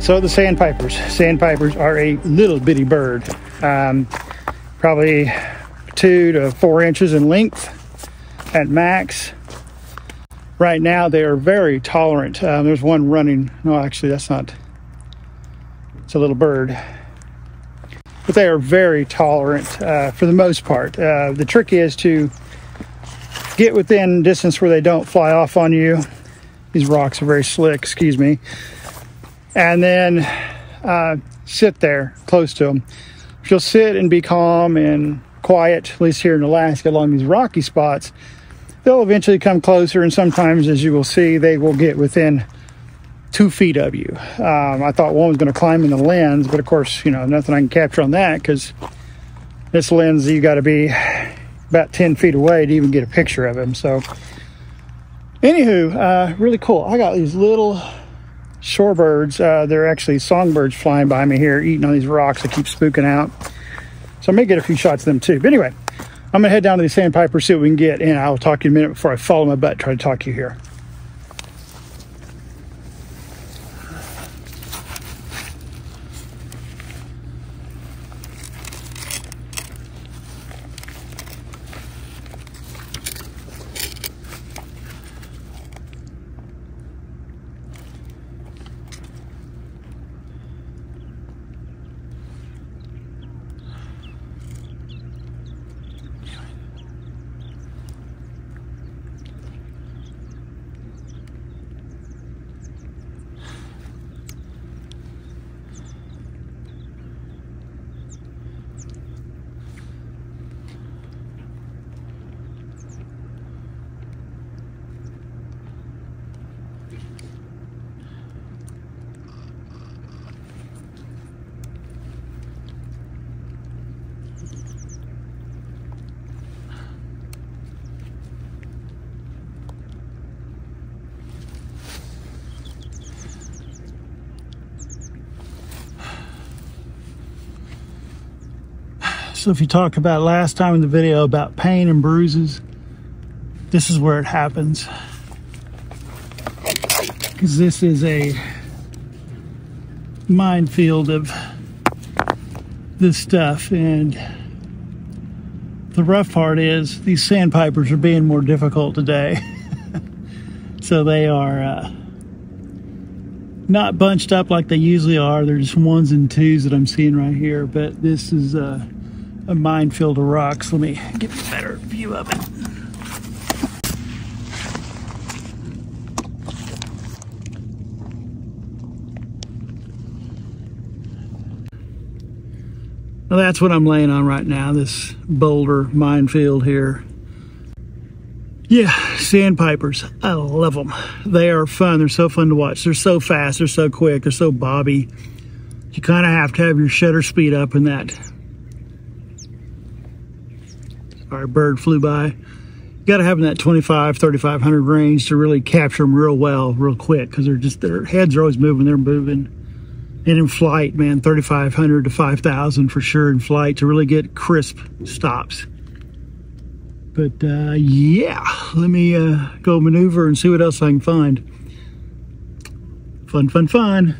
So the sandpipers. Sandpipers are a little bitty bird, probably 2 to 4 inches in length at max. Right now they are very tolerant. There's one running. No, actually that's not. It's a little bird. But they are very tolerant for the most part. The trick is to get within distance where they don't fly off on you. These rocks are very slick, excuse me. And then sit there close to them. If you'll sit and be calm and quiet, at least here in Alaska along these rocky spots, they'll eventually come closer, and sometimes, as you will see, they will get within 2 feet of you. I thought one was going to climb in the lens, but of course, you know, nothing I can capture on that, because this lens, you got to be about 10 feet away to even get a picture of him. So anywho, really cool. I got these little shorebirds. They're actually songbirds flying by me here, eating on these rocks. They keep spooking out. So I may get a few shots of them too. But anyway, I'm gonna head down to the sandpiper, see what we can get, and I'll talk to you in a minute before I follow my butt, try to talk to you here. So if you talk about last time in the video about pain and bruises, this is where it happens. Because this is a minefield of this stuff, and the rough part is these sandpipers are being more difficult today. So they are not bunched up like they usually are. They're just 1s and 2s that I'm seeing right here, but this is a minefield of rocks. Let me get a better view of it. Now that's what I'm laying on right now, this boulder minefield here. Yeah, sandpipers, I love them. They are fun. They're so fun to watch. They're so fast, they're so quick, they're so bobby. You kind of have to have your shutter speed up in that. Our bird flew by. You got to have in that 25, 3,500 range to really capture them real well, real quick, because their heads are always moving. They're moving. And in flight, man, 3,500 to 5,000 for sure in flight to really get crisp stops. But yeah, let me go maneuver and see what else I can find. Fun, fun, fun.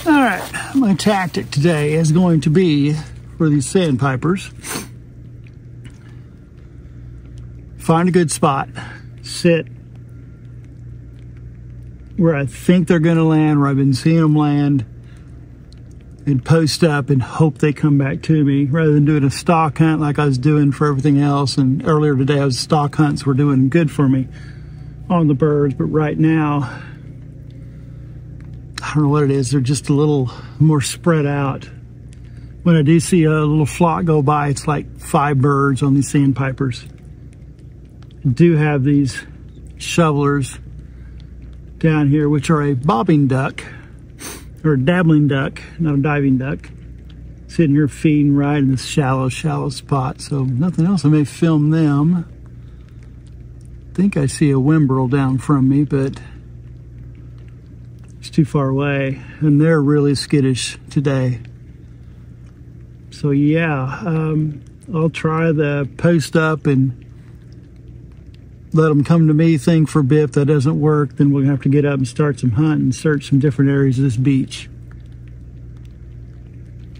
All right, my tactic today is going to be, for these sandpipers, find a good spot, sit where I think they're gonna land, where I've been seeing them land, and post up and hope they come back to me, rather than doing a stock hunt like I was doing for everything else. And earlier today, stock hunts were doing good for me on the birds, but right now, don't know what it is. They're just a little more spread out. When I do see a little flock go by, it's like 5 birds on these sandpipers. I do have these shovelers down here, which are a bobbing duck, or a dabbling duck, not a diving duck. Sitting here feeding right in this shallow spot. So nothing else. I may film them. I think I see a whimbrel down from me, but it's too far away. And they're really skittish today. So yeah, I'll try the post up and let them come to me thing for a bit. If that doesn't work, then we're gonna have to get up and start some hunting and search some different areas of this beach.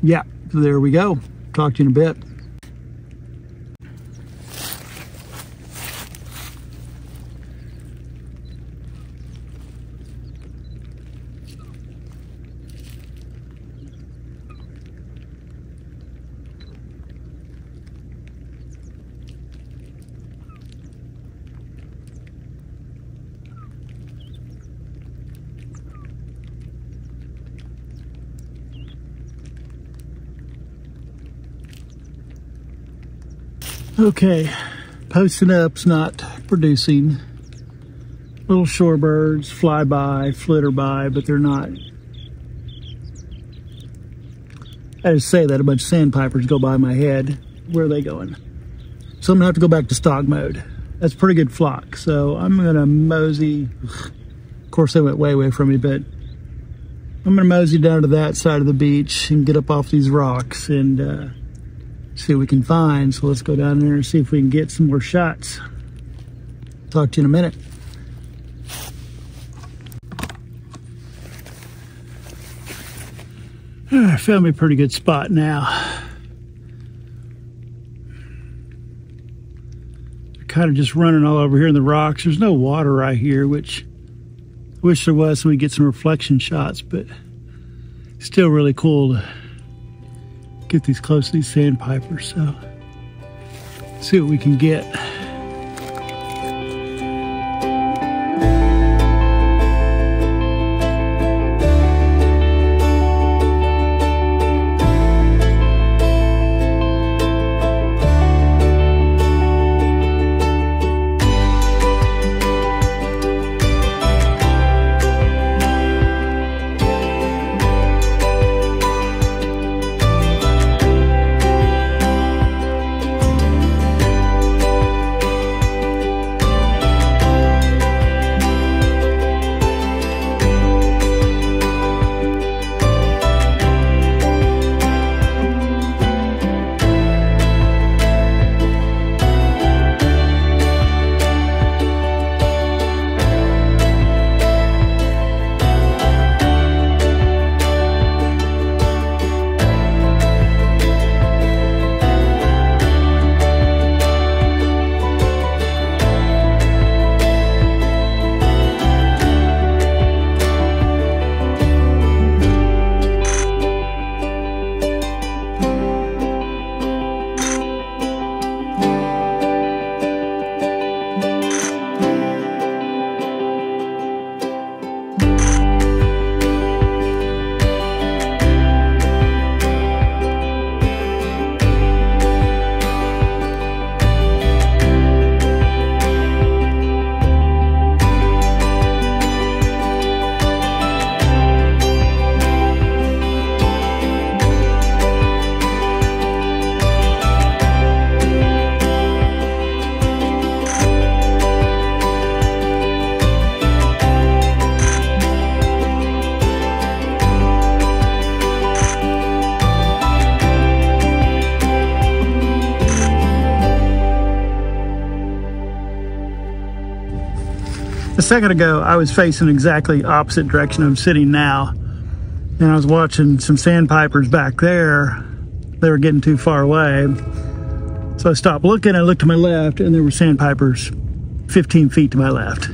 Yeah, so there we go. Talk to you in a bit. Okay, posting up's not producing. Little shorebirds fly by, flitter by, but they're not. I just say that a bunch of sandpipers go by my head. Where are they going? So I'm gonna have to go back to stock mode. That's a pretty good flock. So I'm gonna mosey. Of course, they went way from me, but I'm gonna mosey down to that side of the beach and get up off these rocks and see what we can find. So let's go down there and see if we can get some more shots. Talk to you in a minute. I found me a pretty good spot now. They're kind of just running all over here in the rocks. There's no water right here, which I wish there was so we get some reflection shots, but still really cool to get these close to these sandpipers. So see what we can get. A second ago, I was facing exactly opposite direction I'm sitting now. And I was watching some sandpipers back there. They were getting too far away. So I stopped looking, I looked to my left, and there were sandpipers 15 feet to my left.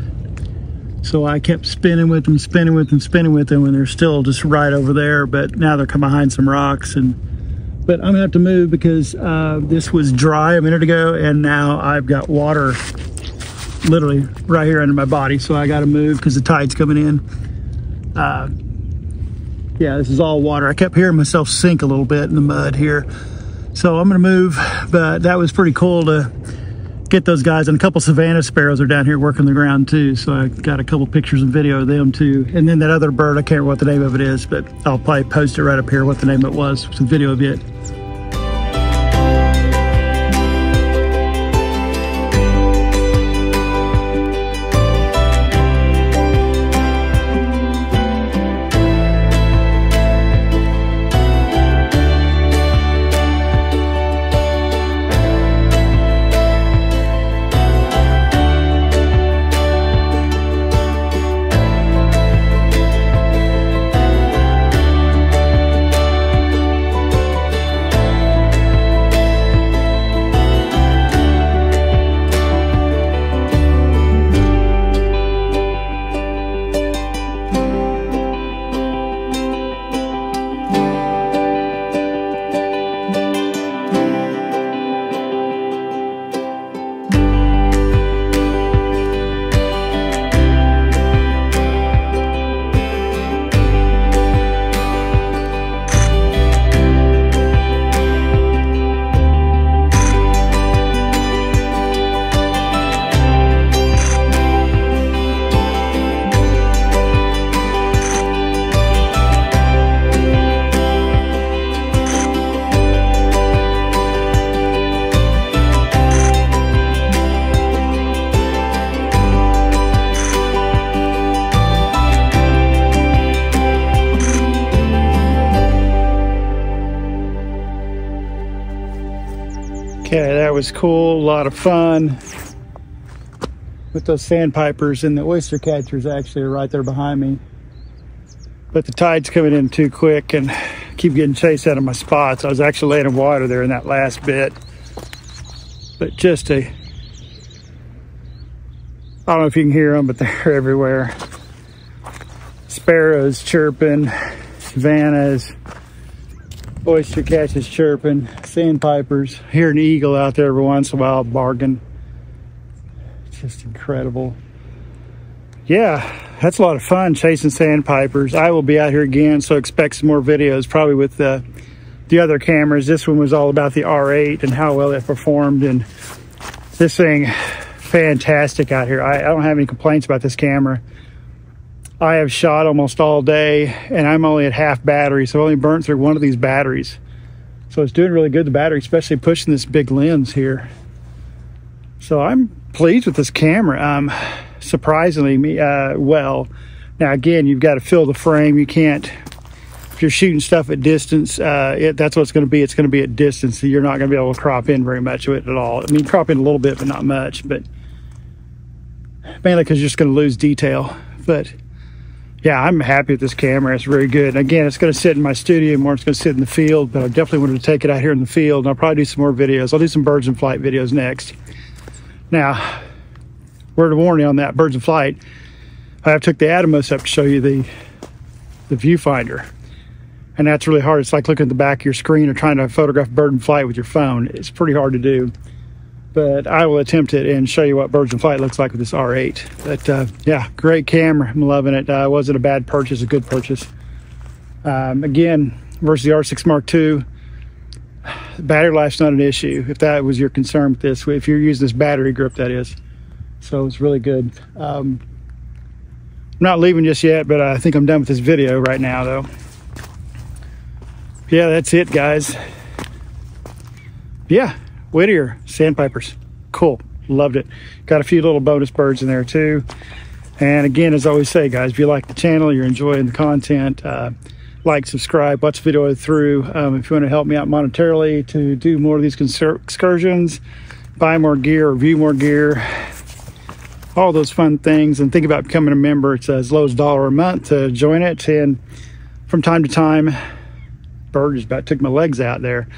So I kept spinning with them, and they're still just right over there, but now they're coming behind some rocks. But I'm gonna have to move because this was dry a minute ago, and now I've got water literally right here under my body, so I gotta move because the tide's coming in. Yeah, this is all water. I kept hearing myself sink a little bit in the mud here. So I'm gonna move, but that was pretty cool to get those guys. And a couple Savannah sparrows are down here working the ground too. So I got a couple pictures and video of them too. And then that other bird, I can't remember what the name of it is, but I'll probably post it right up here, what the name of it was, some video of it. Okay, that was cool, a lot of fun with those sandpipers, and the oyster catchers actually are right there behind me. But the tide's coming in too quick and keep getting chased out of my spots. I was actually laying in water there in that last bit. But just I don't know if you can hear them, but they're everywhere. Sparrows chirping, savannas, oyster catchers chirping, sandpipers. Hear an eagle out there every once in a while barking. Just incredible. Yeah, that's a lot of fun chasing sandpipers. I will be out here again, so expect some more videos, probably with the other cameras. This one was all about the R8 and how well it performed, and this thing, fantastic out here. I don't have any complaints about this camera. I have shot almost all day, and I'm only at half battery, so I've only burnt through one of these batteries. So it's doing really good, the battery, especially pushing this big lens here. So I'm pleased with this camera, surprisingly well. Now again, you've got to fill the frame. You can't, if you're shooting stuff at distance, that's what it's going to be. It's going to be at distance, so you're not going to be able to crop in very much of it at all. I mean, crop in a little bit, but not much, but mainly because you're just going to lose detail. But yeah, I'm happy with this camera. It's very good. And again, it's going to sit in my studio more. It's going to sit in the field, but I definitely wanted to take it out here in the field, and I'll probably do some more videos. I'll do some birds in flight videos next. Now, word of warning on that, birds in flight, I took the Atomos up to show you the viewfinder. And that's really hard. It's like looking at the back of your screen or trying to photograph a bird in flight with your phone. It's pretty hard to do. But I will attempt it and show you what birds in flight looks like with this R8. But yeah, great camera. I'm loving it. It wasn't a bad purchase, a good purchase. Again, versus the R6 Mark II, battery life's not an issue. If that was your concern with this, if you're using this battery grip, that is. So it's really good. I'm not leaving just yet, but I think I'm done with this video right now, though. Yeah, that's it, guys. Yeah. Whittier sandpipers, cool, loved it. Got a few little bonus birds in there too. And again, as I always say, guys, if you like the channel, you're enjoying the content, like, subscribe, watch the video through. If you want to help me out monetarily to do more of these excursions, buy more gear, review more gear, all those fun things, and think about becoming a member. It's as low as $1 a month to join it. And from time to time, bird just about took my legs out there.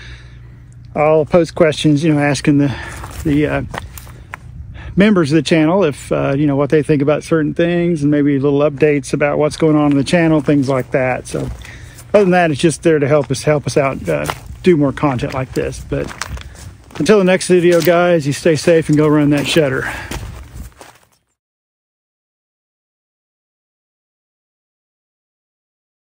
I'll post questions, asking the members of the channel if, what they think about certain things, and maybe little updates about what's going on in the channel, things like that. So other than that, it's just there to help us out, do more content like this. But until the next video, guys, you stay safe and go run that shutter.